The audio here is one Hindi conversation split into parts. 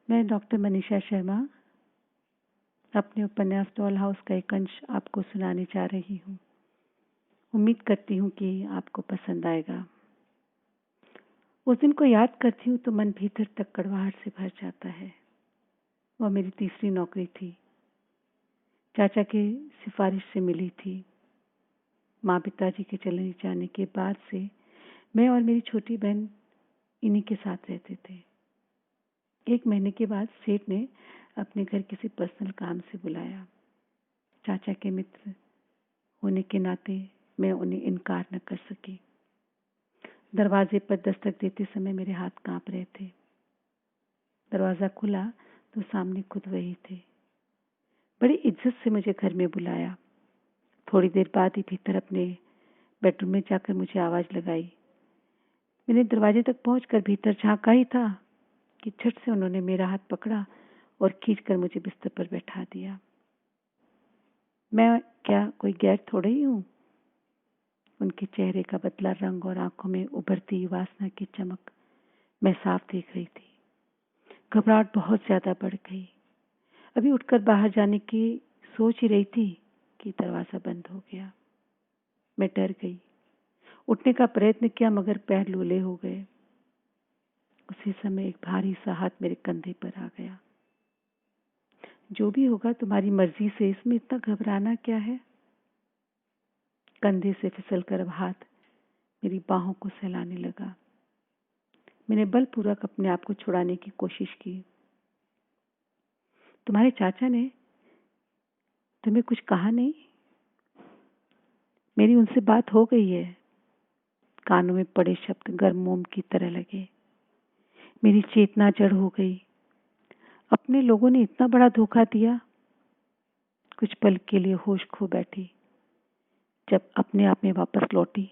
मैं डॉक्टर मनीषा शर्मा अपने उपन्यास डॉल हाउस का एक अंश आपको सुनाने जा रही हूँ। उम्मीद करती हूँ कि आपको पसंद आएगा। उस दिन को याद करती हूँ तो मन भीतर तक कड़वाहट से भर जाता है। वह मेरी तीसरी नौकरी थी। चाचा की सिफारिश से मिली थी। माँ पिताजी के चले जाने के बाद से मैं और मेरी छोटी बहन इन्हीं के साथ रहते थे। 1 महीने के बाद सेठ ने अपने घर किसी पर्सनल काम से बुलाया। चाचा के मित्र होने के नाते मैं उन्हें इनकार न कर सकी। दरवाजे पर दस्तक देते समय मेरे हाथ कांप रहे थे। दरवाजा खुला तो सामने खुद वही थे। बड़ी इज्जत से मुझे घर में बुलाया। थोड़ी देर बाद ही भीतर अपने बेडरूम में जाकर मुझे आवाज लगाई। मैंने दरवाजे तक पहुंचकर भीतर झांका ही था कि झट से उन्होंने मेरा हाथ पकड़ा और खींचकर मुझे बिस्तर पर बैठा दिया। मैं क्या कोई गैर थोड़ा ही हूँ? उनके चेहरे का बदला रंग और आंखों में उभरती वासना की चमक मैं साफ देख रही थी। घबराहट बहुत ज्यादा बढ़ गई। अभी उठकर बाहर जाने की सोच ही रही थी कि दरवाजा बंद हो गया। मैं डर गई। उठने का प्रयत्न किया मगर पैर लूले हो गए। उसी समय एक भारी सा हाथ मेरे कंधे पर आ गया। जो भी होगा तुम्हारी मर्जी से, इसमें इतना घबराना क्या है? कंधे से फिसलकर अब हाथ मेरी बाहों को सहलाने लगा। मैंने बलपूर्वक अपने आप को छुड़ाने की कोशिश की। तुम्हारे चाचा ने तुम्हें कुछ कहा नहीं? मेरी उनसे बात हो गई है। कानों में पड़े शब्द गर्म मोम की तरह लगे। मेरी चेतना जड़ हो गई। अपने लोगों ने इतना बड़ा धोखा दिया। कुछ पल के लिए होश खो बैठी। जब अपने आप में वापस लौटी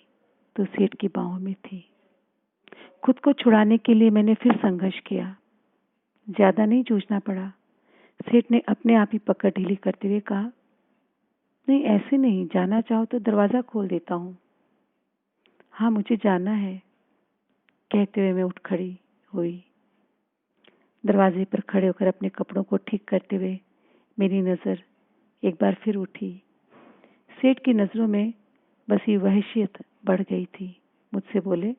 तो सेठ की बाहों में थी। खुद को छुड़ाने के लिए मैंने फिर संघर्ष किया। ज्यादा नहीं जूझना पड़ा। सेठ ने अपने आप ही पकड़ ढीली करते हुए कहा, नहीं ऐसे नहीं, जाना चाहो तो दरवाजा खोल देता हूँ। हाँ मुझे जाना है, कहते हुए मैं उठ खड़ी हुई। दरवाजे पर खड़े होकर अपने कपड़ों को ठीक करते हुए मेरी नजर एक बार फिर उठी। सेठ की नजरों में बसी वहशियत बढ़ गई थी। मुझसे बोले,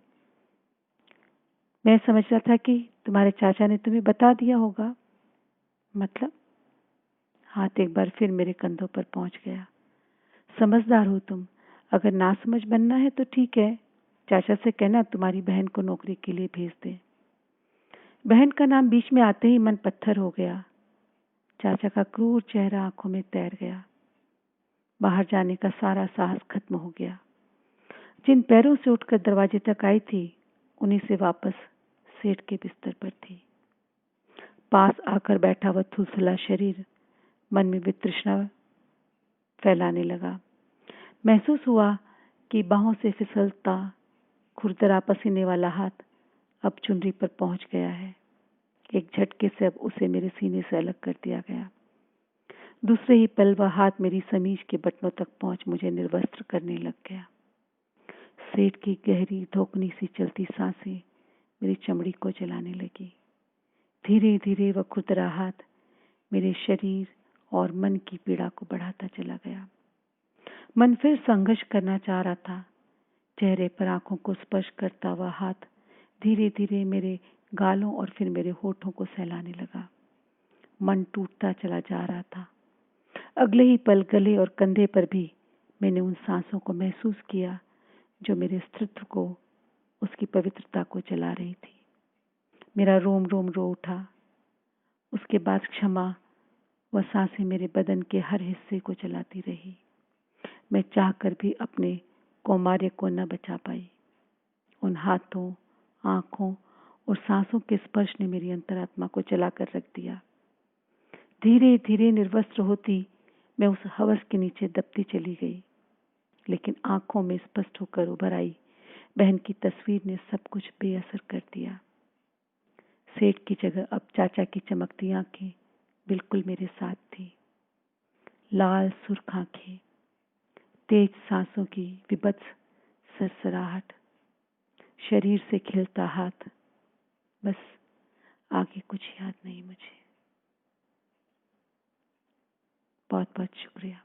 मैं समझ रहा था कि तुम्हारे चाचा ने तुम्हें बता दिया होगा। मतलब? हाथ एक बार फिर मेरे कंधों पर पहुंच गया। समझदार हो तुम। अगर ना समझ बनना है तो ठीक है, चाचा से कहना तुम्हारी बहन को नौकरी के लिए भेज दे। बहन का नाम बीच में आते ही मन पत्थर हो गया। चाचा का क्रूर चेहरा आंखों में तैर गया। बाहर जाने का सारा साहस खत्म हो गया। जिन पैरों से उठकर दरवाजे तक आई थी उन्हीं से वापस सेठ के बिस्तर पर थी। पास आकर बैठा वह थुलथुला शरीर मन में वितृष्णा फैलाने लगा। महसूस हुआ कि बाहों से फिसलता खुरदरा पसीने वाला हाथ अब चुनरी पर पहुंच गया है। एक झटके से अब उसे मेरे सीने से अलग कर दिया गया। दूसरे ही पल वह हाथ मेरी समीज के बटनों तक पहुंच मुझे निर्वस्त्र करने लग गया। सेठ की गहरी धोखनी सी चलती सांसें मेरी चमड़ी को जलाने लगी। धीरे धीरे वह खुरदरा हाथ मेरे शरीर और मन की पीड़ा को बढ़ाता चला गया। मन फिर संघर्ष करना चाह रहा था। चेहरे पर आंखों को स्पर्श करता हुआ हाथ धीरे धीरे मेरे गालों और फिर मेरे होठों को सहलाने लगा। मन टूटता चला जा रहा था। अगले ही पल गले और कंधे पर भी मैंने उन सांसों को महसूस किया जो मेरे अस्तित्व को, उसकी पवित्रता को जला रही थी। मेरा रोम रोम रो उठा। उसके बाद क्षमा वह सांसें मेरे बदन के हर हिस्से को जलाती रही। मैं चाहकर भी अपने कौमार्य को न बचा पाई। उन हाथों, आंखों और सांसों के स्पर्श ने मेरी अंतरात्मा को जलाकर रख दिया। धीरे धीरे निर्वस्त्र होती मैं उस हवस के नीचे दबती चली गई, लेकिन आंखों में स्पष्ट होकर उभर आई बहन की तस्वीर ने सब कुछ बेअसर कर दिया। सेठ की जगह अब चाचा की चमकती आंखें बिल्कुल मेरे साथ थी। लाल सुर्ख आंखें, तेज सांसों की विभत्स सरसराहट, शरीर से खिलता हाथ। बस आगे कुछ याद नहीं मुझे। बहुत बहुत शुक्रिया।